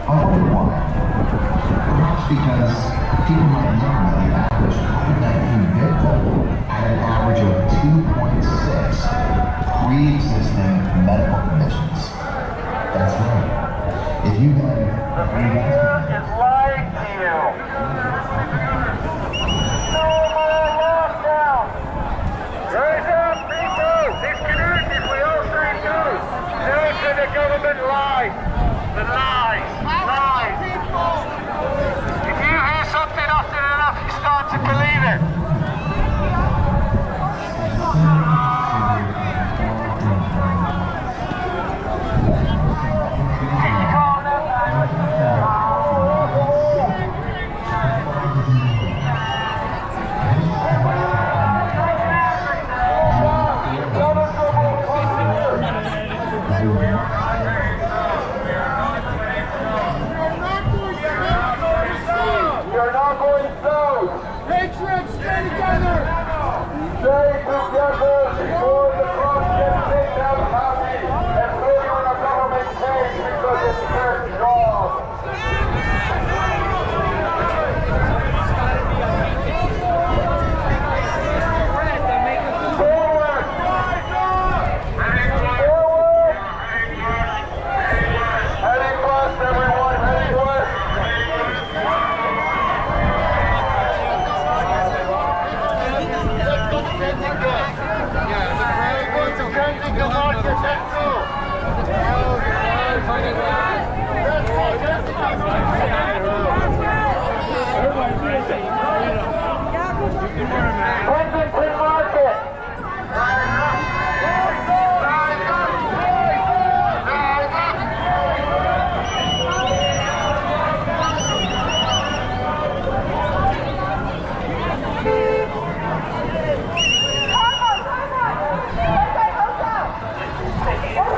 I wonder why. Perhaps because people might know that the average COVID-19 victim had an average of 2.6 pre-existing medical conditions. That's right. If you have... The media is lying to you. No more lockdown. Rise up, people. These communities, we all say no. No to the government lies. The lies. Lies. If you hear something often enough, you start to believe it. Patriots, stay together! Stay together before the clock gets taken out of happy and failure in a government case because it's their job. Forward! Forward! Heading west, everyone, heading west. Kensington Market. What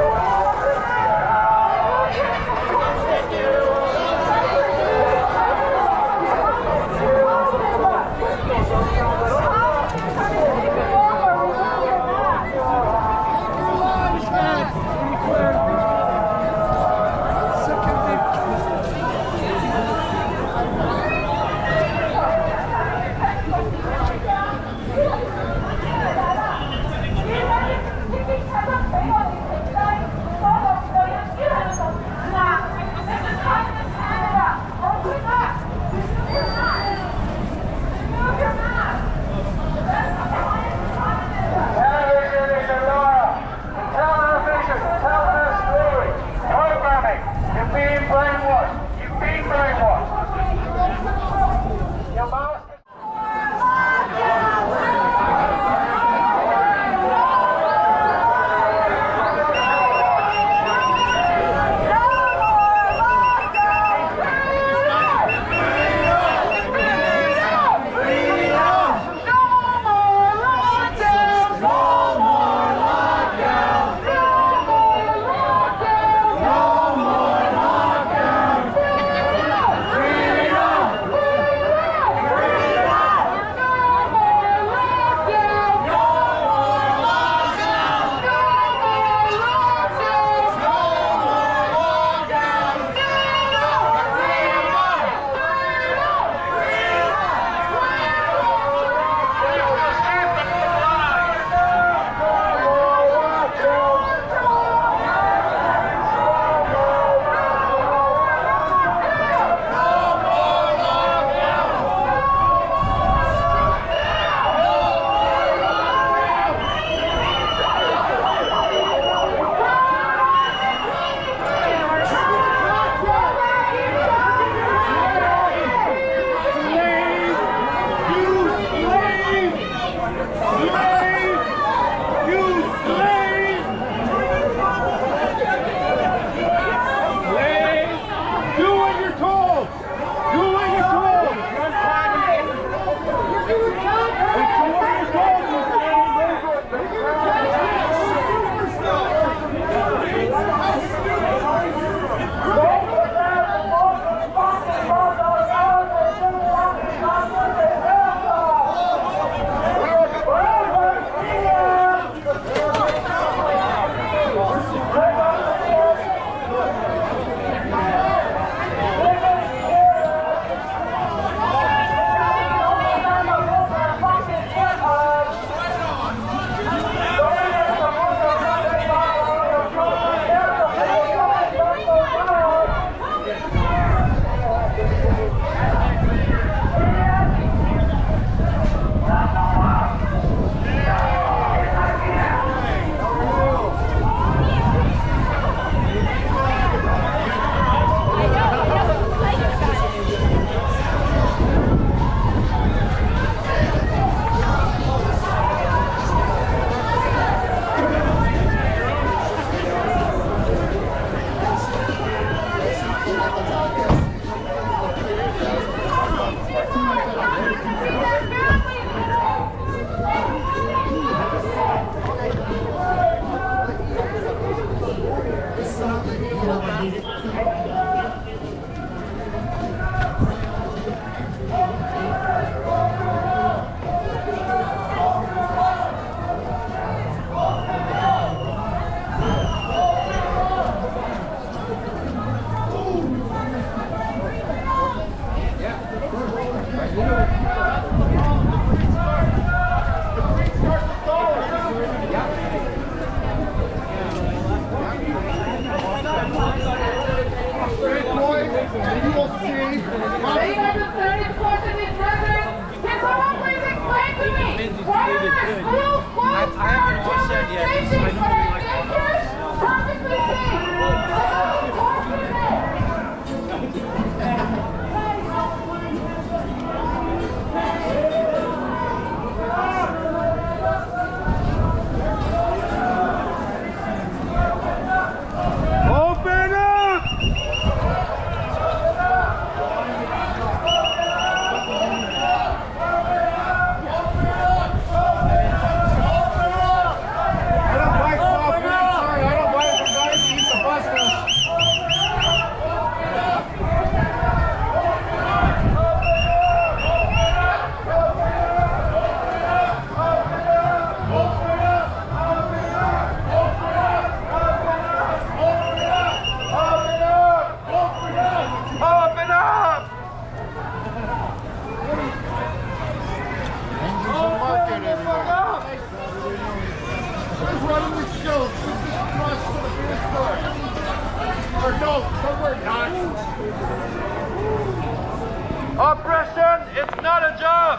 Oppression is not a job.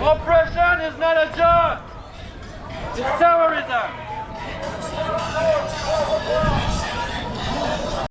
Oppression is not a job. It's terrorism.